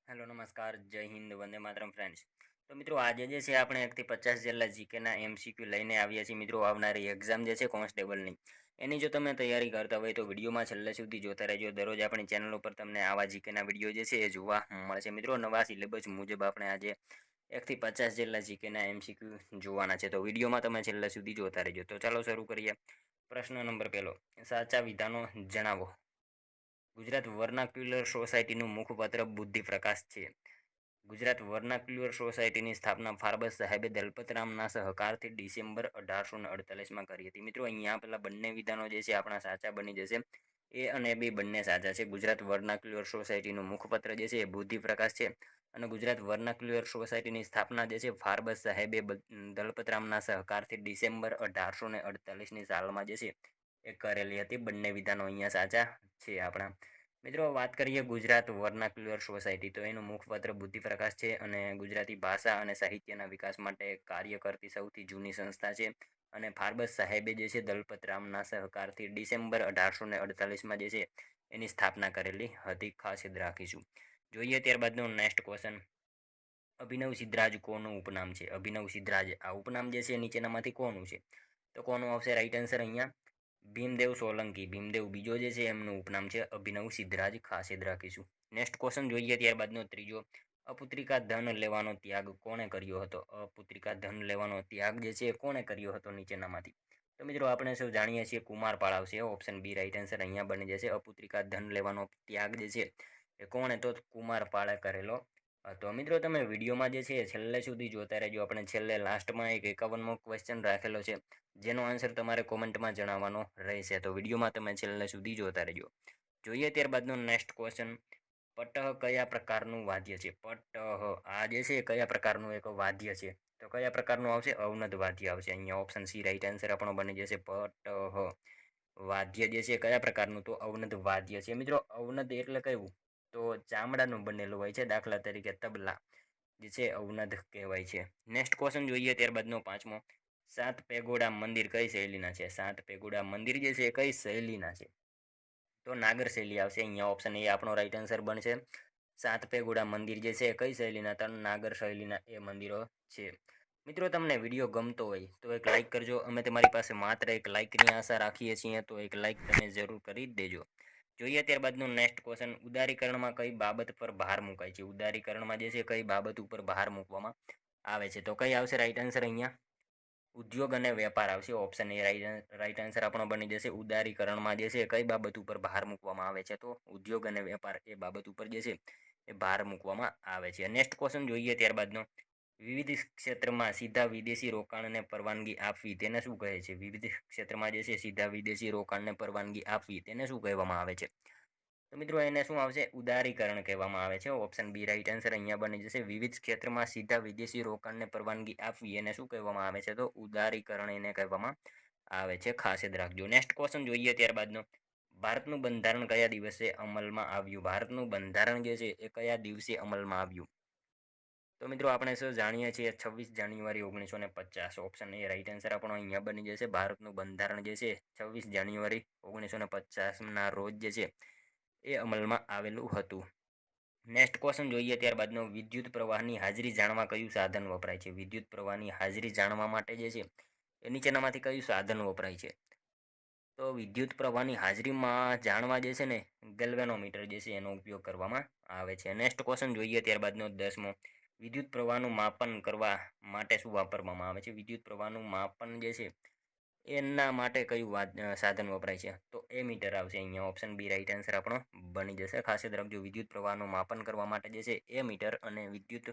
Hello નમસ્કાર જય Hind Vande Mataram friends. તો મિત્રો આજે જે છે આપણે 1 થી 50 જેટલા જીકેના એમસીક્યુ લઈને આવ્યા છીએ મિત્રો. આવનારી એક્ઝામ જે છે કોન્સ્ટેબલની, એની જો તમે તૈયારી કરતા હોય તો વિડીયોમાં છેલ્લે સુધી જોતા રહેજો. દરરોજ આપણી ચેનલ ઉપર તમને આવા જીકેના વિડીયો જે છે એ જોવા મળશે મિત્રો. નવા સિલેબસ મુજબ આપણે આજે 1 થી 50 જેટલા જીકેના એમસીક્યુ જોવાના છે, તો વિડીયોમાં તમે છેલ્લે સુધી જોતા રહેજો. તો ચાલો શરૂ કરીએ. પ્રશ્ન નંબર પહેલો, સાચા વિધાનો જણાવો. ગુજરાત વર્નાક્યુલર સોસાયટીનું મુખપત્ર બુદ્ધિપ્રકાશ છે. ગુજરાત વર્નાક્યુલર સોસાયટીની સ્થાપના ફાર્બસ સાહેબે દલપતરામના સહકારથી ડિસેમ્બર 1848માં કરી હતી. મિત્રો અહીંયા પેલા બંને વિધાનો જે છે આપણા સાચા બની જશે. એ અને બી બંને સાચા છે. ગુજરાત વર્નાક્યુલર સોસાયટીનું મુખપત્ર જે છે એ બુદ્ધિપ્રકાશ છે, અને ગુજરાત વર્નાક્યુલર સોસાયટીની સ્થાપના જે છે ફાર્બસ સાહેબે દલપતરામના સહકારથી ડિસેમ્બર 1848ની સાલમાં જે છે એ કરેલી હતી. બંને વિધાનો અહીંયા સાચા છે આપણા. મિત્રો વાત કરીએ ગુજરાત વર્નાક્યુલર સોસાયટી, તો એનું મુખપત્ર બુદ્ધિપ્રકાશ છે અને ગુજરાતી ભાષા અને સાહિત્યના વિકાસ માટે કાર્ય કરતી સૌથી જૂની સંસ્થા છે. અને ફાર્બસ સાહેબે જે છે દલપતરામના સહકારથી ડિસેમ્બર 1848માં જે છે એની સ્થાપના કરેલી હતી. ખાસ યાદ રાખીશું. જોઈએ ત્યારબાદનો નેક્સ્ટ ક્વેશ્ચન. અભિનવ સિદ્ધરાજ કોનું ઉપનામ છે? અભિનવ સિદ્ધરાજ આ ઉપનામ જે છે નીચેનામાંથી કોનું છે? તો કોનું આવશે રાઈટ આન્સર અહીંયા? ભીમદેવ સોલંકી. ભીમદેવ બીજો જે છે એમનું ઉપનામ છે અભિનવ સિદ્ધરાજ. ખાસ યાદ રાખીશું. નેક્સ્ટ ક્વેશ્ચન જોઈએ ત્યારબાદનો ત્રીજો. અપુત્રિકા ધન લેવાનો ત્યાગ કોણે કર્યો હતો? અપુત્રિકા ધન લેવાનો ત્યાગ જે છે કોણે કર્યો હતો નીચેનામાંથી? તો મિત્રો આપણે સૌ જાણીએ છીએ કુમારપાળ આવશે. ઓપ્શન બી રાઈટ આન્સર અહીંયા બની જશે. અપુત્રિકા ધન લેવાનો ત્યાગ જે છે એ કોણે? તો કુમારપાળે કરેલો હતો. મિત્રો તમે વિડીયોમાં જે છે છેલ્લે સુધી જોતા રહેજો. આપણે છેલ્લે લાસ્ટમાં એક 51મો ક્વેશ્ચન રાખેલો છે, જેનો આન્સર તમારે કોમેન્ટમાં જણાવવાનો રહેશે. તો વિડીયોમાં તમે છેલ્લે સુધી જોતા રહેજો. જોઈએ ત્યારબાદનો નેક્સ્ટ ક્વેશ્ચન. પટહ કયા પ્રકારનું વાદ્ય છે? પટહ આ જે છે કયા પ્રકારનું એક વાદ્ય છે? તો કયા પ્રકારનું આવશે? અવનદ વાદ્ય આવશે અહીંયા. ઓપ્શન સી રાઈટ આન્સર આપણો બની જશે. પટહ વાદ્ય જે છે કયા પ્રકારનું? તો અવનદ વાદ્ય છે. મિત્રો અવનદ એટલે કયું? તો ચામડાનું બનેલું હોય છે. દાખલા તરીકે તબલા જે છે અવનદ કહેવાય છે. નેક્સ્ટ ક્વેશ્ચન જોઈએ ત્યારબાદનો પાંચમો. સાત પેગોડા મંદિર કઈ શૈલીના છે? સાત પેગોડા મંદિર જે છે કઈ શૈલીના છે? તો નાગર શૈલી આવશે અહીંયા. ઓપ્શન એ આપણો રાઈટ આન્સર બનશે. સાત પેગોડા મંદિર જે છે કઈ શૈલીના? તો નાગર શૈલીના એ મંદિરો છે. મિત્રો તમને વિડીયો ગમતો હોય તો એક લાઇક કરજો. અમે તમારી પાસે માત્ર એક લાઇકની આશા રાખીએ છીએ, તો એક લાઇક તમે જરૂર કરી જ દેજો. જોઈએ ત્યારબાદનું નેક્સ્ટ ક્વેશ્ચન. ઉદારીકરણમાં કઈ બાબત પર ભાર મુકાય છે? ઉદારીકરણમાં જે છે કઈ બાબત ઉપર ભાર મૂકવામાં આવે છે? તો કઈ આવશે રાઈટ આન્સર અહીંયા? ઉદ્યોગ અને વેપાર આવશે. ઓપ્શન એ રાઈટ આન્સર આપણો બની જશે. ઉદારીકરણમાં જે છે કઈ બાબત ઉપર ભાર મૂકવામાં આવે છે? તો ઉદ્યોગ અને વેપાર એ બાબત ઉપર જે છે એ ભાર મૂકવામાં આવે છે. નેક્સ્ટ ક્વેશ્ચન જોઈએ ત્યારબાદનો. વિવિધ ક્ષેત્રમાં સીધા વિદેશી રોકાણને પરવાનગી આપવી તેને શું કહે છે? વિવિધ ક્ષેત્રમાં જે છે સીધા વિદેશી રોકાણને પરવાનગી આપવી તેને શું કહેવામાં આવે છે? તો મિત્રો એને શું આવશે? ઉદારીકરણ કહેવામાં આવે છે. ઓપ્શન બી રાઈટ આન્સર અહીંયા બની જશે. વિવિધ ક્ષેત્રમાં સીધા વિદેશી રોકાણને પરવાનગી આપવી એને શું કહેવામાં આવે છે? તો ઉદારીકરણ એને કહેવામાં આવે છે. ખાસ યાદ રાખજો. નેક્સ્ટ ક્વેશ્ચન જોઈએ ત્યારબાદનો. ભારતનું બંધારણ કયા દિવસે અમલમાં આવ્યું? ભારતનું બંધારણ જે છે એ કયા દિવસે અમલમાં આવ્યું? તો મિત્રો આપણે સૌ જાણીએ છીએ 26 જાન્યુઆરી 1950. ઓપ્શન એ રાઈટ આન્સર આપણો અહીંયા બની જશે. ભારતનું બંધારણ જે છે 26 જાન્યુઆરી 1950ના રોજ જે છે એ અમલમાં આવેલું હતું. નેક્સ્ટ ક્વેશ્ચન જોઈએ ત્યારબાદનો. વિદ્યુત પ્રવાહની હાજરી જાણવા કયું સાધન વપરાય છે? વિદ્યુત પ્રવાહની હાજરી જાણવા માટે જે છે એ નીચેનામાંથી કયું સાધન વપરાય છે? તો વિદ્યુત પ્રવાહની હાજરીમાં જાણવા જે છે ને ગેલ્વેનોમીટર જે છે એનો ઉપયોગ કરવામાં આવે છે. નેક્સ્ટ ક્વેશ્ચન જોઈએ ત્યારબાદનો 10મો. વિદ્યુત પ્રવાહનું માપન કરવા માટે શું વાપરવામાં આવે છે? વિદ્યુત પ્રવાહનું માપન જે છે એના માટે કયું સાધન વપરાય છે? તો એ મીટર આવશે અહીંયા. ઓપ્શન બી રાઈટ આન્સર આપણો બની જશે. ખાસ યાદ રાખજો. વિદ્યુત પ્રવાહનું માપન કરવા માટે જે છે એ મીટર અને વિદ્યુત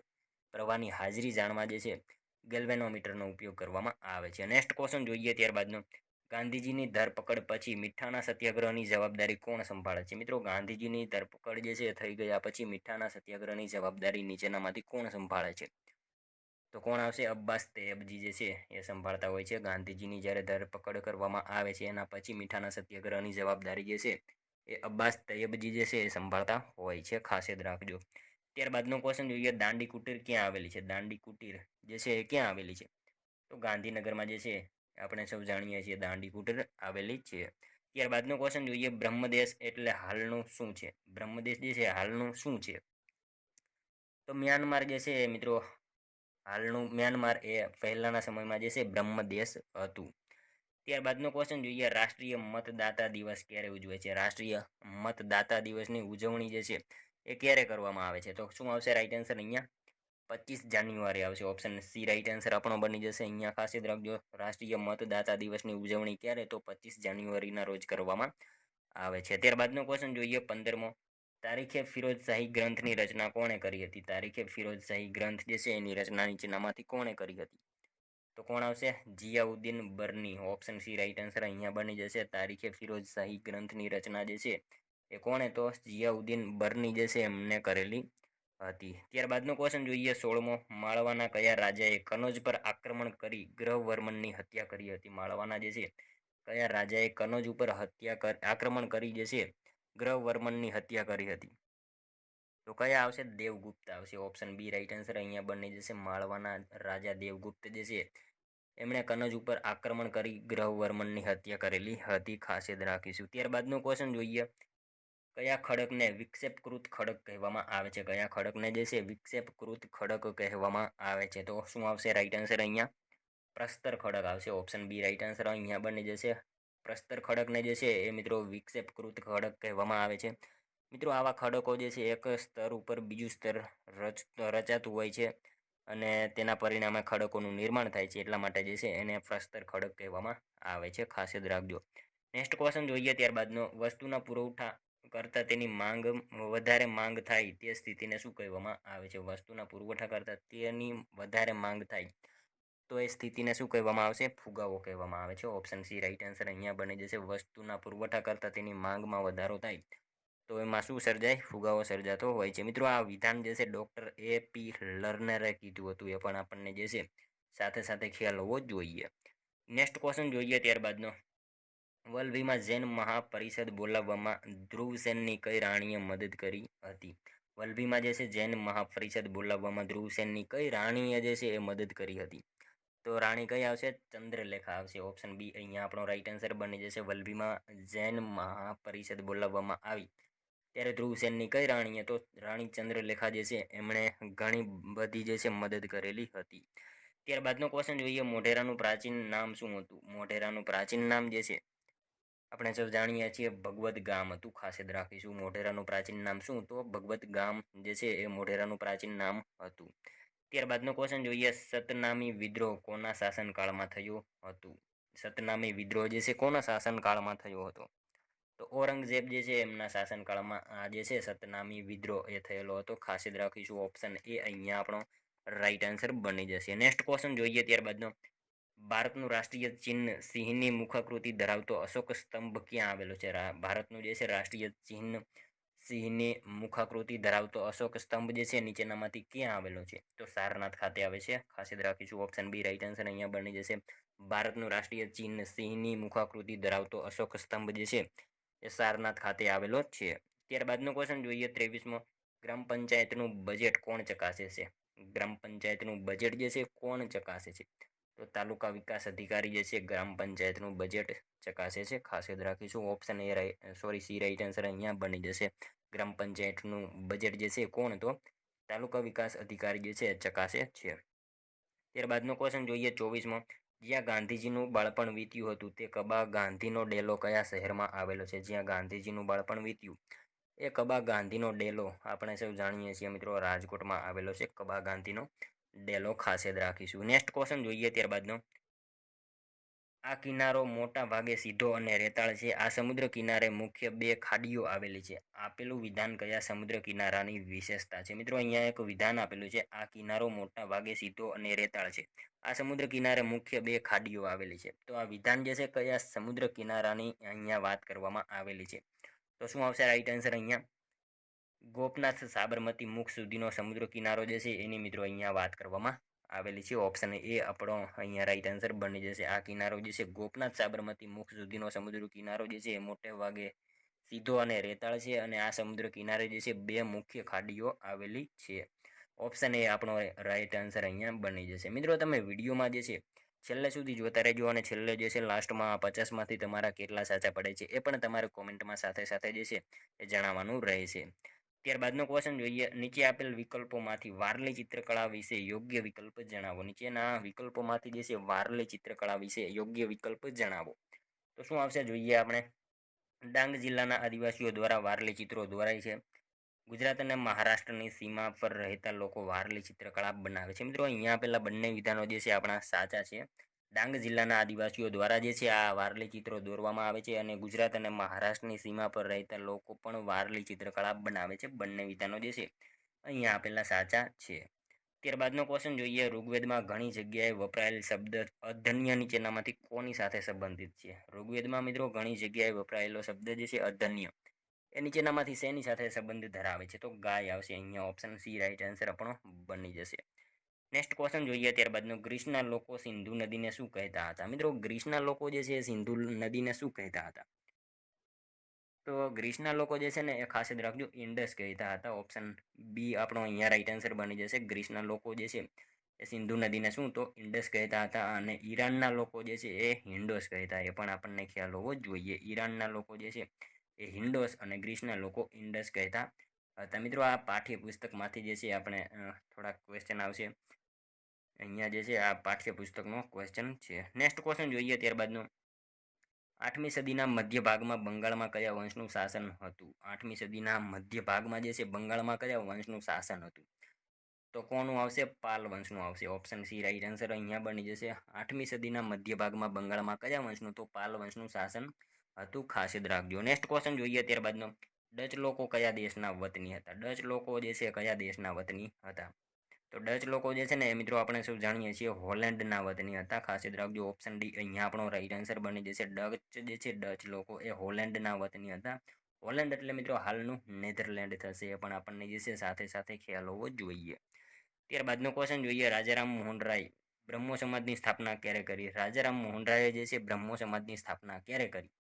પ્રવાહની હાજરી જાણવા જે છે ગેલ્વેનોમીટરનો ઉપયોગ કરવામાં આવે છે. નેક્સ્ટ ક્વેશ્ચન જોઈએ ત્યારબાદનો. ગાંધીજીની ધરપકડ પછી મીઠાના સત્યાગ્રહની જવાબદારી કોણ સંભાળે છે? મિત્રો ગાંધીજીની ધરપકડ જે છે થઈ ગયા પછી મીઠાના સત્યાગ્રહની જવાબદારી નીચેનામાંથી કોણ સંભાળે છે? તો કોણ આવશે? અબ્બાસ તૈયબજી જે છે એ સંભાળતા હોય છે. ગાંધીજીની જ્યારે ધરપકડ કરવામાં આવે છે એના પછી મીઠાના સત્યાગ્રહની જવાબદારી જે છે એ અબ્બાસ તૈયબજી જે છે એ સંભાળતા હોય છે. ખાસ યાદ રાખજો. ત્યારબાદનો ક્વેશ્ચન જોઈએ. દાંડી કુટીર ક્યાં આવેલી છે? દાંડી કુટીર જે છે એ ક્યાં આવેલી છે? તો ગાંધીનગરમાં જે છે આપણે સૌ જાણીએ છીએ દાંડી કુટીર આવેલી છે. ત્યારબાદનો ક્વેશ્ચન જોઈએ. બ્રહ્મદેશ એટલે હાલનું શું છે? બ્રહ્મદેશ જે છે હાલનું શું છે? તો મ્યાનમાર જે છે મિત્રો, હાલનું મ્યાનમાર એ પહેલાના સમયમાં જે છે બ્રહ્મ દેશ હતું. ત્યારબાદનો ક્વેશ્ચન જોઈએ, રાષ્ટ્રીય મતદાતા દિવસ ક્યારે ઉજવે છે? રાષ્ટ્રીય મતદાતા દિવસની ઉજવણી જે છે એ ક્યારે કરવામાં આવે છે? તો શું આવશે રાઈટ આન્સર અહીંયા? 25 જાન્યુઆરી આવશે. ઓપ્શન સી રાઈટ આન્સર આપણો બની જશે. અહીંયા ખાસ યાદ રાખજો, રાષ્ટ્રીય મતદાતા દિવસની ઉજવણી ક્યારે? તો 25 જાન્યુઆરીના રોજ કરવામાં આવે છે. ત્યારબાદનો ક્વેશ્ચન જોઈએ 15મો, તારીખે ફિરોઝશાહી ગ્રંથની રચના કોણે કરી હતી? તારીખે ફિરોઝશાહી ગ્રંથ જે છે એની રચના નીચેનામાંથી કોણે કરી હતી? તો કોણ આવશે? જિયાઉદ્દીન બર્ની. ઓપ્શન સી રાઈટ આન્સર અહીંયા બની જશે. તારીખે ફિરોઝશાહી ગ્રંથની રચના જે છે એ કોણે? તો જિયાઉદ્દીન બર્ની જે છે એમને કરેલી હતી. ત્યારબાદનો ક્વેશ્ચન જોઈએ 16મો, માળવાના કયા રાજાએ કનોજ પર આક્રમણ કરી ગ્રહવર્મનની હત્યા કરી હતી? માળવાના જે છે કયા રાજાએ કનોજ ઉપર આક્રમણ કરી જે છે ગ્રહવર્મનની હત્યા કરી હતી? તો કયા આવશે? દેવગુપ્ત આવશે. ઓપ્શન બી રાઈટ આન્સર અહીંયા બની જશે. માળવાના રાજા દેવગુપ્ત જે છે એમણે કનોજ ઉપર આક્રમણ કરી ગ્રહવર્મનની હત્યા કરેલી હતી. ખાસ યાદ રાખીશું. ત્યારબાદનો ક્વેશ્ચન જોઈએ, કયા ખડકને વિક્ષેપકૃત ખડક કહેવામાં આવે છે? કયા ખડકને જે છે વિક્ષેપકૃત ખડક કહેવામાં આવે છે? તો શું આવશે રાઈટ આન્સર અહીંયા? પ્રસ્તર ખડક આવશે. ઓપ્શન બી રાઈટ આન્સર અહીંયા બની જશે. પ્રસ્તર ખડકને જે છે એ મિત્રો વિક્ષેપકૃત ખડક કહેવામાં આવે છે. મિત્રો આવા ખડકો જે છે એક સ્તર ઉપર બીજું સ્તર રચાતું હોય છે અને તેના પરિણામે ખડકોનું નિર્માણ થાય છે, એટલા માટે જે છે એને પ્રસ્તર ખડક કહેવામાં આવે છે. ખાસ યાદ રાખજો. નેક્સ્ટ ક્વેશ્ચન જોઈએ ત્યારબાદનો, વસ્તુના પુરવઠા કરતાં તેની વધારે માંગ થાય તે સ્થિતિને શું કહેવામાં આવે છે? વસ્તુના પુરવઠા કરતાં તેની વધારે માંગ થાય તો એ સ્થિતિને શું કહેવામાં આવશે? ફુગાવો કહેવામાં આવે છે. ઓપ્શન સી રાઈટ આન્સર અહીંયા બની જશે. વસ્તુના પુરવઠા કરતાં તેની માંગમાં વધારો થાય તો એમાં શું સર્જાય? ફુગાવો સર્જાતો હોય છે. મિત્રો આ વિધાન જે છે ડૉક્ટર AP લર્નરે કીધું હતું, એ પણ આપણને જે છે સાથે સાથે ખ્યાલ હોવો જ જોઈએ. નેક્સ્ટ ક્વેશ્ચન જોઈએ ત્યારબાદનો, વલભીમાં જૈન મહાપરિષદ બોલાવવામાં ધ્રુવસેનની કઈ રાણીએ મદદ કરી હતી? વલભીમાં જે છે જૈન મહાપરિષદ બોલાવવામાં ધ્રુવસેનની કઈ રાણીએ જે છે એ મદદ કરી હતી? તો રાણી કઈ આવશે? ચંદ્રલેખા આવશે. ઓપ્શન બી અહીંયા આપણો રાઈટ આન્સર બની જશે. વલભીમાં જૈન મહાપરિષદ બોલાવવામાં આવી ત્યારે ધ્રુવસેનની કઈ રાણીએ? તો રાણી ચંદ્રલેખા જે છે એમણે ઘણી બધી જે છે મદદ કરેલી હતી. ત્યારબાદનો ક્વેશ્ચન જોઈએ, મોઢેરાનું પ્રાચીન નામ શું હતું? મોઢેરાનું પ્રાચીન નામ જે છે આપણે સૌ જાણીએ છીએ ભગવત ગામ હતું. ખાસ યાદ રાખીશું. મોઢેરાનું પ્રાચીન નામ શું? તો ભગવત ગામ જે છે એ મોઢેરાનું પ્રાચીન નામ હતું. ત્યારબાદનો ક્વેશ્ચન જોઈએ, સતનામી વિદ્રોહ કોના શાસનકાળમાં થયો હતું? સતનામી વિદ્રોહ જે છે કોના શાસનકાળમાં થયો હતો? તો ઔરંગઝેબ જે છે એમના શાસનકાળમાં આ જે છે સતનામી વિદ્રોહ એ થયેલો હતો. ખાસ યાદ રાખીશું. ઓપ્શન એ અહીંયા આપણો રાઈટ આન્સર બની જશે. નેક્સ્ટ ક્વેશ્ચન જોઈએ ત્યારબાદનો, ભારતનું રાષ્ટ્રીય ચિહ્ન સિંહની મુખાકૃતિ ધરાવતો અશોક સ્તંભ ક્યાં આવેલો છે? ભારતનું જે છે રાષ્ટ્રીય ચિહ્ન સિંહની મુખાકૃતિ ધરાવતો અશોક સ્તંભ જે છે નીચેનામાંથી ક્યાં આવેલો છે? તો સારનાથ ખાતે આવે છે. ખાસ યાદ રાખીશું. ઓપ્શન બી રાઈટ આન્સર અહીંયા બની જશે. ભારતનું રાષ્ટ્રીય ચિહ્ન સિંહની મુખાકૃતિ ધરાવતો અશોક સ્તંભ જે છે એ સારનાથ ખાતે આવેલો છે. ત્યારબાદનો ક્વેશ્ચન જોઈએ 23મો, ગ્રામ પંચાયતનું બજેટ કોણ ચકાસે છે? ગ્રામ પંચાયતનું બજેટ જે છે કોણ ચકાસે છે? તો તાલુકા વિકાસ અધિકારી જે છે ગ્રામ પંચાયતનું બજેટ ચકાસે છે. ખાસ યાદ રાખીશું. ઓપ્શન સી રાઈટ આન્સર અહીંયા બની જશે. ગ્રામ પંચાયતનું બજેટ જે છે કોણ? તો તાલુકા વિકાસ અધિકારી જે છે ચકાસે છે. ત્યારબાદનો ક્વેશ્ચન જોઈએ 24મો, જ્યાં ગાંધીજીનું બાળપણ વીત્યું હતું તે કબા ગાંધીનો ડેલો કયા શહેરમાં આવેલો છે? જ્યાં ગાંધીજીનું બાળપણ વીત્યું એ કબા ગાંધીનો ડેલો આપણે સૌ જાણીએ છીએ મિત્રો રાજકોટમાં આવેલો છે કબા ગાંધીનો ડેલો. ખાસ યાદ રાખીશું. નેક્સ્ટ ક્વેશ્ચન જોઈએ ત્યારબાદનો, આ કિનારો મોટા ભાગે સીધો અને રેતાળ છે. આ સમુદ્ર કિનારે મુખ્ય બે ખાડીઓ આવેલી છે. આપેલું વિધાન કયા સમુદ્ર કિનારાની વિશેષતા છે? મિત્રો અહીંયા એક વિધાન આપેલું છે, આ કિનારો મોટા ભાગે સીધો અને રેતાળ છે. આ સમુદ્ર કિનારે મુખ્ય બે ખાડીઓ આવેલી છે. તો આ વિધાન જે છે કયા સમુદ્ર કિનારાની અહીંયા વાત કરવામાં આવેલી છે? તો શું આવશે રાઈટ આન્સર અહીંયા? ગોપનાથ સાબરમતી મુખ સુધીનો સમુદ્ર કિનારો જે છે એની મિત્રો અહીંયા વાત કરવામાં આવેલી છે. ઓપ્શન એ આપણો અહીંયા રાઈટ આન્સર બની જશે. આ કિનારો જે છે ગોપનાથ સાબરમતી મુખ સુધીનો સમુદ્ર કિનારો જે છે એ મોટે ભાગે સીધો અને રેતાળ છે અને આ સમુદ્ર કિનારે જે છે બે મુખ્ય ખાડીઓ આવેલી છે. ઓપ્શન એ આપણો રાઈટ આન્સર અહીંયા બની જશે. મિત્રો તમે વિડીયોમાં જે છે છેલ્લે સુધી જોતા રહેજો અને છેલ્લે જે છે લાસ્ટમાં 50માંથી તમારા કેટલા સાચા પડે છે એ પણ તમારે કોમેન્ટમાં સાથે સાથે જે છે એ જણાવવાનું રહેશે. ત્યારબાદનો ક્વેશ્ચન જોઈએ, નીચે આપેલ વિકલ્પોમાંથી વારલી ચિત્રકળા વિશે યોગ્ય વિકલ્પ જણાવો. નીચેના વિકલ્પોમાંથી જે છે વારલી ચિત્રકળા વિશે યોગ્ય વિકલ્પ જણાવો. તો શું આવશે જોઈએ આપણે. ડાંગ જિલ્લાના આદિવાસીઓ દ્વારા વારલી ચિત્રો દોરાય છે. ગુજરાત અને મહારાષ્ટ્રની સીમા પર રહેતા લોકો વારલી ચિત્રકળા બનાવે છે. મિત્રો અહીંયા આપેલા બંને વિધાનો જે છે આપણા સાચા છે. ડાંગ જિલ્લાના આદિવાસીઓ દ્વારા જે છે આ વારલી ચિત્રો દોરવામાં આવે છે અને ગુજરાત અને મહારાષ્ટ્રની સીમા પર રહેતા લોકો પણ વારલી ચિત્રકળા બનાવે છે. બંને વિધાનો જે છે અહીંયા આપેલા સાચા છે. ત્યારબાદનો ક્વેશ્ચન જોઈએ, ઋગ્વેદમાં ઘણી જગ્યાએ વપરાયેલ શબ્દ અધન્ય નીચેનામાંથી કોની સાથે સંબંધિત છે. ઋગ્વેદમાં મિત્રો ઘણી જગ્યાએ વપરાયેલો શબ્દ જે છે અધન્ય, એ નીચેનામાંથી શેની સાથે સંબંધ ધરાવે છે. તો ગાય આવશે અહીંયા. ઓપ્શન સી રાઈટ આન્સર આપણો બની જશે. નેક્સ્ટ ક્વેશ્ચન જોઈએ ત્યારબાદનો, ગ્રીસના લોકો સિંધુ નદીને શું કહેતા હતા. મિત્રો ગ્રીસના લોકો જે છે સિંધુ નદીને શું કહેતા હતા. તો ગ્રીસના લોકો જે છે ને એ ખાસ યાદ રાખજો, ઇન્ડસ કહેતા હતા. ઓપ્શન બી આપણો અહીંયા રાઈટ આન્સર બની જશે. ગ્રીસના લોકો જે છે એ સિંધુ નદીને શું તો ઇન્ડસ કહેતા હતા. અને ઈરાનના લોકો જે છે એ હિન્ડોસ કહેતા, એ પણ આપણને ખ્યાલ હોવો જોઈએ. ઈરાનના લોકો જે છે એ હિન્ડોસ અને ગ્રીસના લોકો ઇન્ડસ કહેતા હતા. મિત્રો આ પાઠ્યપુસ્તકમાંથી જે છે આપણે થોડાક ક્વેશ્ચન આવશે. અહીંયા જે છે આ પાઠ્યપુસ્તકનો ક્વેશ્ચન છે. નેક્સ્ટ ક્વેશ્ચન જોઈએ ત્યારબાદનો, 8મી સદીના મધ્ય ભાગમાં બંગાળમાં કયા વંશનું શાસન હતું. 8મી સદીના મધ્ય ભાગમાં જે છે બંગાળમાં કયા વંશનું શાસન હતું. તો કોનું આવશે, પાલ વંશનું આવશે. ઓપ્શન સી રાઈટ આન્સર અહીંયા બની જશે. 8મી સદીના મધ્ય ભાગમાં બંગાળમાં કયા વંશનું, તો પાલ વંશનું શાસન હતું. ખાસ યાદ રાખજો. નેક્સ્ટ ક્વેશ્ચન જોઈએ ત્યારબાદનો, ડચ લોકો કયા દેશના વતની હતા. ડચ લોકો જે છે કયા દેશના વતની હતા. તો ડચ લોકો જે છે ને એ મિત્રો આપણે શું જાણીએ છીએ હોલેન્ડના વતની હતા. ખાસ યાદ રાખજો. ઓપ્શન ડી અહીંયા આપણો રાઈટ આન્સર બની જશે. ડચ જે છે ડચ લોકો એ હોલેન્ડના વતની હતા. હોલેન્ડ એટલે મિત્રો હાલનું નેધરલેન્ડ થશે, એ પણ આપણને જે છે સાથે સાથે ખ્યાલ હોવો જોઈએ. ત્યારબાદનો ક્વેશ્ચન જોઈએ, રાજારામ મોહન રાય બ્રહ્મો સમાજની સ્થાપના ક્યારે કરી. રાજારામ મોહન રાય જે છે બ્રહ્મો સમાજની સ્થાપના ક્યારે કરી.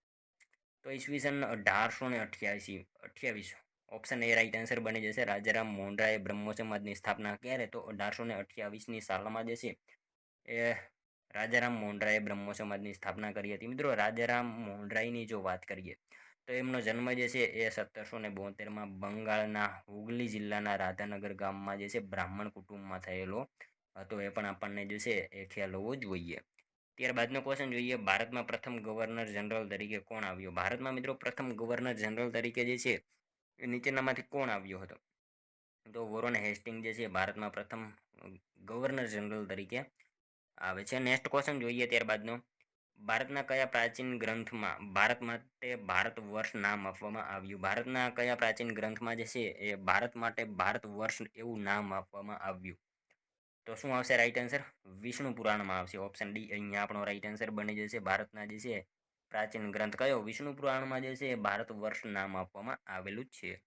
તો ઈસવીસન 1888. ઓપ્શન એ રાઈટ આન્સર બની જશે. રાજારામ મોહન રાય બ્રહ્મો સમાજની સ્થાપના ક્યારે, તો 1828ની સાલમાં જે છે એ રાજારામ મોહન રાયે બ્રહ્મો સમાજની સ્થાપના કરી હતી. મિત્રો રાજારામ મોહન રાયની જો વાત કરીએ તો એમનો જન્મ જે છે એ 1772માં બંગાળના હુગલી જિલ્લાના રાધાનગર ગામમાં જે છે બ્રાહ્મણ કુટુંબમાં થયેલો હતો. એ પણ આપણને જે છે એ ખ્યાલ હોવો જોઈએ. ત્યારબાદનો ક્વેશ્ચન જોઈએ, ભારતમાં પ્રથમ ગવર્નર જનરલ તરીકે કોણ આવ્યો. ભારતમાં મિત્રો પ્રથમ ગવર્નર જનરલ તરીકે જે છે એ નીચેનામાંથી કોણ આવ્યો હતો. તો વોરન હેસ્ટિંગ જે છે ભારતમાં પ્રથમ ગવર્નર જનરલ તરીકે આવે છે. નેક્સ્ટ ક્વેશ્ચન જોઈએ ત્યારબાદનો, ભારતના કયા પ્રાચીન ગ્રંથમાં ભારત માટે ભારત વર્ષ નામ આપવામાં આવ્યું. ભારતના કયા પ્રાચીન ગ્રંથમાં જે છે એ ભારત માટે ભારત વર્ષ એવું નામ આપવામાં આવ્યું. તો શું આવશે રાઈટ આન્સર, વિષ્ણુ પુરાણમાં આવશે. ઓપ્શન ડી અહીંયા આપણો રાઈટ આન્સર બની જશે. ભારતના જે છે પ્રાચીન ગ્રંથ કયો, વિષ્ણુ પુરાણમાં જે છે ભારત વર્ષ નામ આપવામાં આવેલું છે.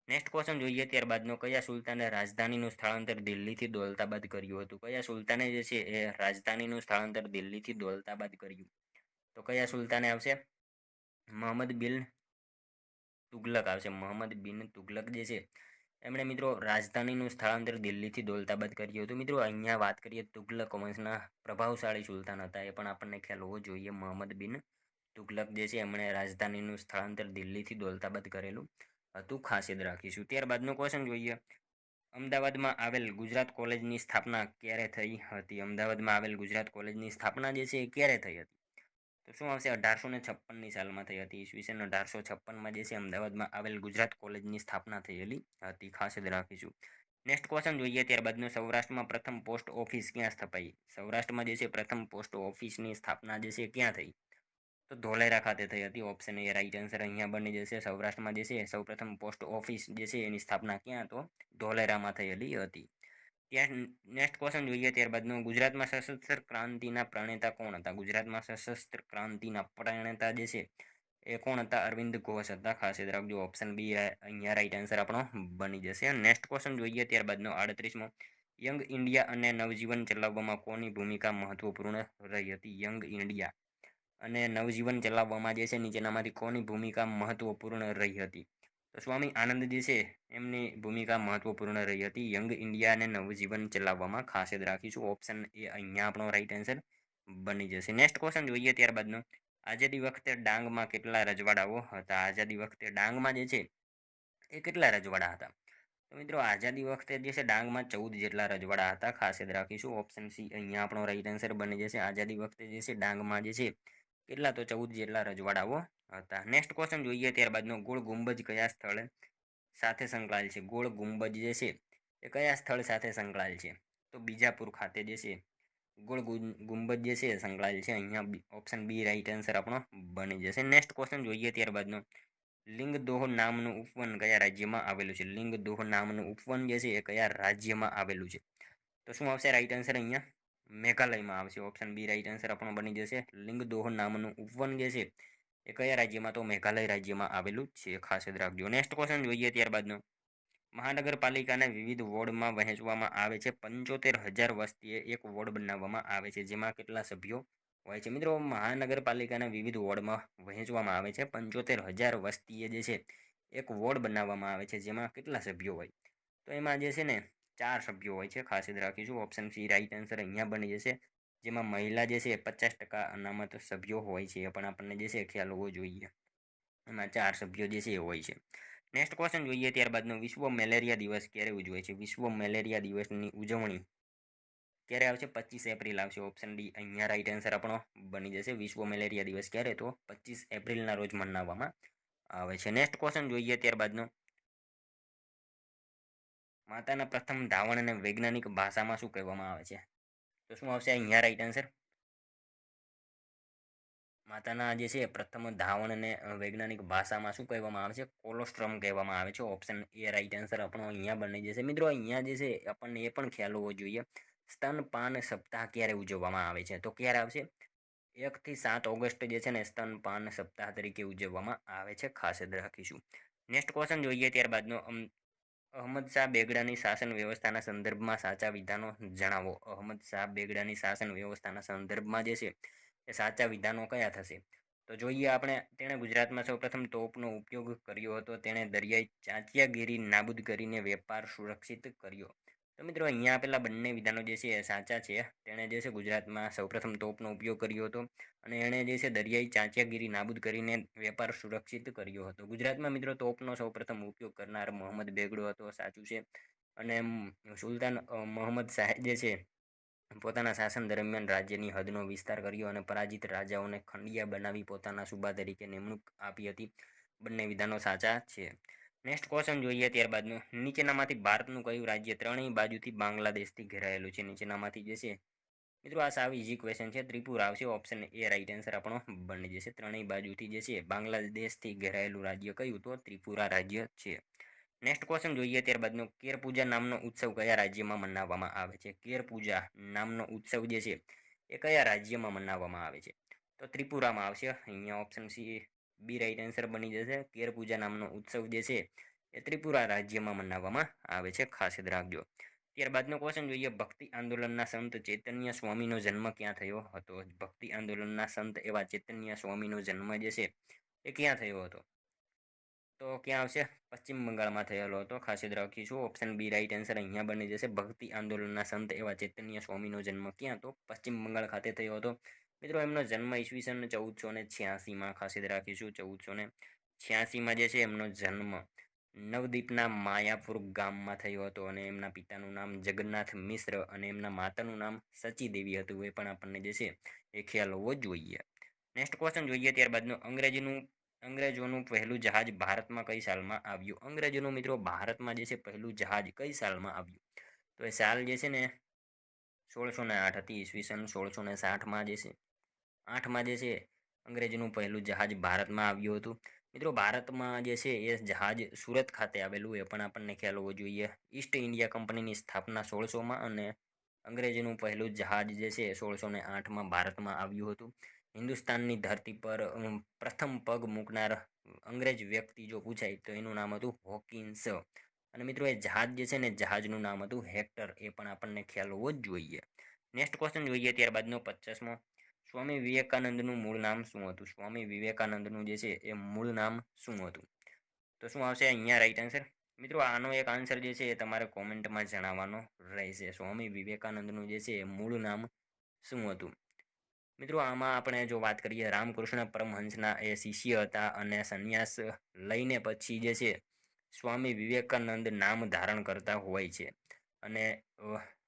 નેક્સ્ટ ક્વેશ્ચન જોઈએ ત્યારબાદનો, કયા સુલતાને રાજધાનીનું સ્થળાંતર દિલ્હીથી દૌલતાબાદ કર્યું હતું. કયા સુલતાને જે છે એ રાજધાનીનું સ્થળાંતર દિલ્હીથી દૌલતાબાદ કર્યું. તો કયા સુલતાને આવશે, મોહમ્મદ બિન તુગલક આવશે. મોહમ્મદ બિન તુગલક જે છે એમણે મિત્રો રાજધાનીનું સ્થળાંતર દિલ્હીથી દૌલતાબાદ કર્યું હતું. મિત્રો અહીંયા વાત કરીએ તુગલક વંશના પ્રભાવશાળી સુલતાન હતા, એ પણ આપણને ખ્યાલ હોવો જોઈએ. મોહમ્મદ બિન તુગલક જે છે એમણે રાજધાનીનું સ્થળાંતર દિલ્હીથી દૌલતાબાદ કરેલું હતું. ખાસ યાદ રાખીશું. ત્યારબાદનો ક્વેશ્ચન જોઈએ, અમદાવાદમાં આવેલ ગુજરાત કોલેજની સ્થાપના ક્યારે થઈ હતી. અમદાવાદમાં આવેલ ગુજરાત કોલેજની સ્થાપના જે છે એ ક્યારે થઈ હતી. તો શું આવશે, 1856ની સાલમાં થઈ હતી. ઈસવીસન 1856માં જે છે અમદાવાદમાં આવેલ ગુજરાત કોલેજની સ્થાપના થયેલી હતી. ખાસ યાદ રાખીશું. નેક્સ્ટ ક્વેશ્ચન જોઈએ ત્યારબાદનો, સૌરાષ્ટ્રમાં પ્રથમ પોસ્ટ ઓફિસ ક્યાં સ્થપાઈ. સૌરાષ્ટ્રમાં જે છે પ્રથમ પોસ્ટ ઓફિસની સ્થાપના જે છે ક્યાં થઈ. તો ધોલેરા ખાતે થઈ હતી. ઓપ્શન એ રાઈટ આન્સર અહીંયા બની જશે. સૌરાષ્ટ્રમાં જે છે સૌપ્રથમ પોસ્ટ ઓફિસ જે છે એની સ્થાપના ક્યાં, તો ધોલેરામાં થયેલી હતી. ત્યાં નેક્સ્ટ ક્વેશ્ચન જોઈએ ત્યારબાદનો, ગુજરાતમાં સશસ્ત્ર ક્રાંતિના પ્રણેતા કોણ હતા. ગુજરાતમાં સશસ્ત્ર ક્રાંતિના પ્રણેતા જે છે એ કોણ હતા, અરવિંદ ઘોષ હતા. ખાસ યાદ રાખજો. ઓપ્શન બી અહીંયા રાઈટ આન્સર આપણો બની જશે. નેક્સ્ટ ક્વેશ્ચન જોઈએ ત્યારબાદનો 38મો, યંગ ઇન્ડિયા અને નવજીવન ચલાવવામાં કોની ભૂમિકા મહત્વપૂર્ણ રહી હતી. યંગ ઇન્ડિયા અને નવજીવન ચલાવવામાં જે છે નીચેનામાંથી કોની ભૂમિકા મહત્વપૂર્ણ રહી હતી. તો સ્વામી આનંદ જે છે એમની ભૂમિકા મહત્વપૂર્ણ રહી હતી યંગ ઇન્ડિયા અને નવજીવન ચલાવવામાં. ખાસ યાદ રાખીશું. ઓપ્શન એ અહીંયા આપણો રાઈટ આન્સર બની જશે. નેક્સ્ટ ક્વેશ્ચન જોઈએ ત્યારબાદનો, આઝાદી વખતે ડાંગમાં કેટલા રજવાડાઓ હતા. આઝાદી વખતે ડાંગમાં જે છે એ કેટલા રજવાડા હતા. તો મિત્રો આઝાદી વખતે જે છે ડાંગમાં 14 જેટલા રજવાડા હતા, ખાસ યાદ રાખીશું. ઓપ્શન સી અહીંયા આપણો રાઈટ આન્સર બની જશે. આઝાદી વખતે જે છે ડાંગમાં જે છે કેટલા, તો 14 જેટલા રજવાડાઓ હતા. નેક્સ્ટ ક્વેશ્ચન જોઈએ ત્યારબાદનો, ગોળ ગુંબજ કયા સ્થળે સાથે સંકળાયેલ છે? ગોળ ગુંબજ જે છે એ કયા સ્થળ સાથે સંકળાયેલ છે? તો બીજાપુર ખાતે જે છે ગોળ ગુંબજ જે છે સંકળાયેલ છે. અહીંયા ઓપ્શન બી રાઈટ આન્સર આપણો બની જશે. નેક્સ્ટ ક્વેશ્ચન જોઈએ ત્યારબાદનો, લિંગદોહ નામનું ઉપવન કયા રાજ્યમાં આવેલું છે? લિંગદોહ નામનું ઉપવન જે છે એ કયા રાજ્યમાં આવેલું છે? તો શું આવશે રાઈટ આન્સર? અહીંયા મેઘાલયમાં આવશે. ઓપ્શન બી રાઈટ આન્સર આપણો બની જશે. લિંગદોહ નામનું ઉપવન જે છે એ કયા રાજ્યમાં? તો મેઘાલય રાજ્યમાં આવેલું છે. ખાસ યાદ રાખજો. નેક્સ્ટ ક્વેશ્ચન જોઈએ ત્યારબાદનો, મહાનગરપાલિકાને વિવિધ વોર્ડમાં વહેંચવામાં આવે છે. 75,000 વસ્તીએ એક વોર્ડ બનાવવામાં આવે છે, જેમાં કેટલા સભ્યો હોય છે? મિત્રો મહાનગરપાલિકાના વિવિધ વોર્ડમાં વહેંચવામાં આવે છે. 75,000 વસ્તીએ જે છે એક વોર્ડ બનાવવામાં આવે છે, જેમાં કેટલા સભ્યો હોય? તો એમાં જે છે ને 4 સભ્યો હોય છે. ખાસ યાદ રાખીશું. ઓપ્શન સી રાઈટ આન્સર અહીંયા બની જશે. જેમાં મહિલા જે છે 50% અનામત સભ્યો હોય છે, એ પણ આપણને જે છે ખ્યાલ હોવો જોઈએ. એમાં 4 સભ્યો જે છે એ હોય છે. નેક્સ્ટ ક્વેશ્ચન જોઈએ ત્યારબાદનો, વિશ્વ મેલેરિયા દિવસ ક્યારે ઉજવાય છે? વિશ્વ મેલેરિયા દિવસની ઉજવણી ક્યારે આવશે? 25 એપ્રિલ આવશે. ઓપ્શન ડી અહીંયા રાઈટ આન્સર આપણો બની જશે. વિશ્વ મેલેરિયા દિવસ ક્યારે? તો 25 એપ્રિલના રોજ મનાવવામાં આવે છે. નેક્સ્ટ ક્વેશ્ચન જોઈએ ત્યારબાદનો, માતાના પ્રથમ ધાવણને વૈજ્ઞાનિક ભાષામાં શું કહેવામાં આવે છે? તો શું આવશે અહીંયા રાઈટ આન્સર? માતાના જે છે પ્રથમ ધાવણને વૈજ્ઞાનિક ભાષામાં શું કહેવામાં આવે છે? કોલોસ્ટ્રમ કહેવામાં આવે છે. ઓપ્શન એ રાઈટ આન્સર આપણો અહીંયા બની જશે. મિત્રો અહીંયા જે છે આપણને એ પણ ખ્યાલ હોવો જોઈએ, સ્તનપાન સપ્તાહ ક્યારે ઉજવવામાં આવે છે? તો ક્યારે આવશે? 1 થી 7 ઓગસ્ટ જે છે ને સ્તનપાન સપ્તાહ તરીકે ઉજવવામાં આવે છે. ખાસ યાદ રાખીશું. નેક્સ્ટ ક્વેશ્ચન જોઈએ ત્યારબાદનો, અહમદ શાહ બેગડાની શાસન વ્યવસ્થાના સંદર્ભમાં સાચા વિધાનો જણાવો. અહમદ શાહ બેગડાની શાસન વ્યવસ્થાના સંદર્ભમાં જે છે એ સાચા વિધાનો કયા થશે? તો જોઈએ આપણે, તેણે ગુજરાતમાં સૌપ્રથમ તોપનો ઉપયોગ કર્યો હતો. તેણે દરિયાઈ ચાંચિયાગીરી નાબૂદ કરીને વેપાર સુરક્ષિત કર્યો. તો મિત્રો અહીંયા આપેલા બંને વિધાનો જે છે એ સાચા છે. તેણે જે છે ગુજરાતમાં સૌપ્રથમ તોપનો ઉપયોગ કર્યો હતો, અને એણે જે છે દરિયાઈ ચાંચિયાગીરી નાબૂદ કરીને વેપાર સુરક્ષિત કર્યો હતો. ગુજરાતમાં મિત્રો તોપનો સૌપ્રથમ ઉપયોગ કરનાર મોહમ્મદ બેગડો હતો, સાચું છે. અને સુલતાન મોહમ્મદ શાહ જે છે પોતાના શાસન દરમિયાન રાજ્યની હદનો વિસ્તાર કર્યો અને પરાજિત રાજાઓને ખંડિયા બનાવી પોતાના સુબા તરીકે નિમણૂક આપી હતી. બંને વિધાનો સાચા છે. નેક્સ્ટ ક્વેશ્ચન જોઈએ ત્યારબાદનું, નીચેનામાંથી ભારતનું કયું રાજ્ય ત્રણેય બાજુથી બાંગ્લાદેશથી ઘેરાયેલું છે? નીચેનામાંથી જે છે, મિત્રો આ સાવ ઇઝી ક્વેશ્ચન છે. ત્રિપુરા આવશે. ઓપ્શન એ રાઈટ આન્સર આપણો બની જશે. ત્રણેય બાજુથી જે છે બાંગ્લાદેશથી ઘેરાયેલું રાજ્ય કયું? તો ત્રિપુરા રાજ્ય છે. નેક્સ્ટ ક્વેશ્ચન જોઈએ ત્યારબાદનો, કેર પૂજા નામનો ઉત્સવ કયા રાજ્યમાં મનાવવામાં આવે છે? કેર પૂજા નામનો ઉત્સવ જે છે એ કયા રાજ્યમાં મનાવવામાં આવે છે? તો ત્રિપુરામાં આવશે. અહીંયા option C B right answer બની જશે. કેર પૂજા નામનો ઉત્સવ જે છે એ ત્રિપુરા રાજ્યમાં મનાવવામાં આવે છે. ખાસ યાદ રાખજો. ત્યારબાદનો ક્વેશ્ચન જોઈએ, ભક્તિ આંદોલનના સંત ચૈતન્ય સ્વામીનો જન્મ ક્યાં થયો હતો? ભક્તિ આંદોલનના સંત એવા ચૈતન્ય સ્વામીનો જન્મ જે છે એ ક્યાં થયો હતો? તો ક્યાં આવશે? પશ્ચિમ બંગાળમાં થયેલો હતો. ખાસ યાદ રાખીશું. ઓપ્શન બી રાઈટ આન્સર અહીંયા બની જશે. ભક્તિ આંદોલનના સંત એવા ચૈતન્ય સ્વામીનો જન્મ ક્યાં? તો પશ્ચિમ બંગાળ ખાતે થયો હતો. મિત્રો એમનો જન્મ ઈસવીસન 1486માં, ખાસ યાદ રાખીશું, 1486માં જે છે એમનો જન્મ નવદીપના માયાપુર ગામમાં થયો હતો. અને એમના પિતાનું નામ જગન્નાથ મિશ્ર અને એમના માતાનું નામ સચી દેવી હતું. એ પણ આપણને જે છે એ ખ્યાલ હોવો જોઈએ. નેક્સ્ટ ક્વેશ્ચન જોઈએ ત્યારબાદનું, અંગ્રેજોનું પહેલું જહાજ ભારતમાં કઈ સાલમાં આવ્યું? અંગ્રેજોનું મિત્રો ભારતમાં જે છે પહેલું જહાજ કઈ સાલમાં આવ્યું? તો એ સાલ જે છે ને 1608 હતી. ઈસવીસન 1660માં જે છે 8માં જે છે અંગ્રેજોનું પહેલું જહાજ ભારતમાં આવ્યું હતું. મિત્રો ભારતમાં જે છે એ જહાજ સુરત ખાતે આવેલું, એ પણ આપણને ખ્યાલ હોવો જોઈએ. ઈસ્ટ ઇન્ડિયા કંપનીની સ્થાપના 1600માં અને અંગ્રેજોનું પહેલું જહાજ જે છે 1608માં ભારતમાં આવ્યું હતું. હિન્દુસ્તાનની ધરતી પર પ્રથમ પગ મૂકનાર અંગ્રેજ વ્યક્તિ જો પૂછાય તો એનું નામ હતું હોકિન્સ. અને મિત્રો એ જહાજ જે છે ને જહાજનું નામ હતું હેક્ટર. એ પણ આપણને ખ્યાલ હોવો જ જોઈએ. નેક્સ્ટ ક્વેશ્ચન જોઈએ ત્યારબાદનો 50મો, સ્વામી વિવેકાનંદનું મૂળ નામ શું હતું? સ્વામી વિવેકાનંદનું જે છે એ મૂળ નામ શું હતું? તો શું આવશે અહીંયા રાઈટ આન્સર? મિત્રો આનો એક આન્સર જે છે એ તમારે કોમેન્ટમાં જણાવવાનો રહેશે. સ્વામી વિવેકાનંદનું જે છે એ મૂળ નામ શું હતું? મિત્રો આમાં આપણે જો વાત કરીએ, રામકૃષ્ણ પરમહંસના એ શિષ્ય હતા અને સંન્યાસ લઈને પછી જે છે સ્વામી વિવેકાનંદ નામ ધારણ કરતા હોય છે. અને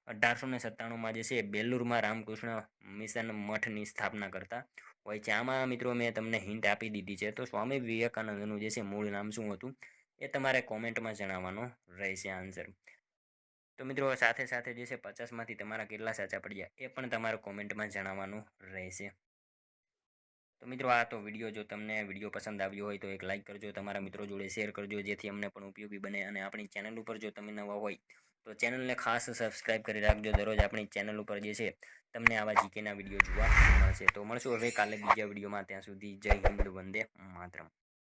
1897માં જે છે બેલુરમાં રામકૃષ્ણ મિશન મઠની સ્થાપના કરતા હોય છે. આમાં મિત્રો મેં તમને હિન્ટ આપી દીધી છે. તો સ્વામી વિવેકાનંદનું જે છે મૂળ નામ શું હતું એ તમારે કોમેન્ટમાં જણાવવાનો રહેશે આન્સર. તો મિત્રો સાથે સાથે જે છે 50માંથી તમારા કેટલા સાચા પડ્યા એ પણ તમારે કોમેન્ટમાં જણાવવાનું રહેશે. તો મિત્રો આ તો વિડીયો, જો તમને વિડીયો પસંદ આવ્યો હોય તો એક લાઇક કરજો, તમારા મિત્રો જોડે શેર કરજો, જેથી અમને પણ ઉપયોગી બને. અને આપણી ચેનલ ઉપર જો તમે નવા હોય તો ચેનલને ખાસ સબસ્ક્રાઈબ કરી રાખજો. દરરોજ આપણી ચેનલ ઉપર જે છે તમને આવા જીકેના વિડીયો જોવા મળશે. તો મળશું હવે કાલે બીજા વિડીયોમાં. ત્યાં સુધી જય હિન્દ, વંદે માતરમ.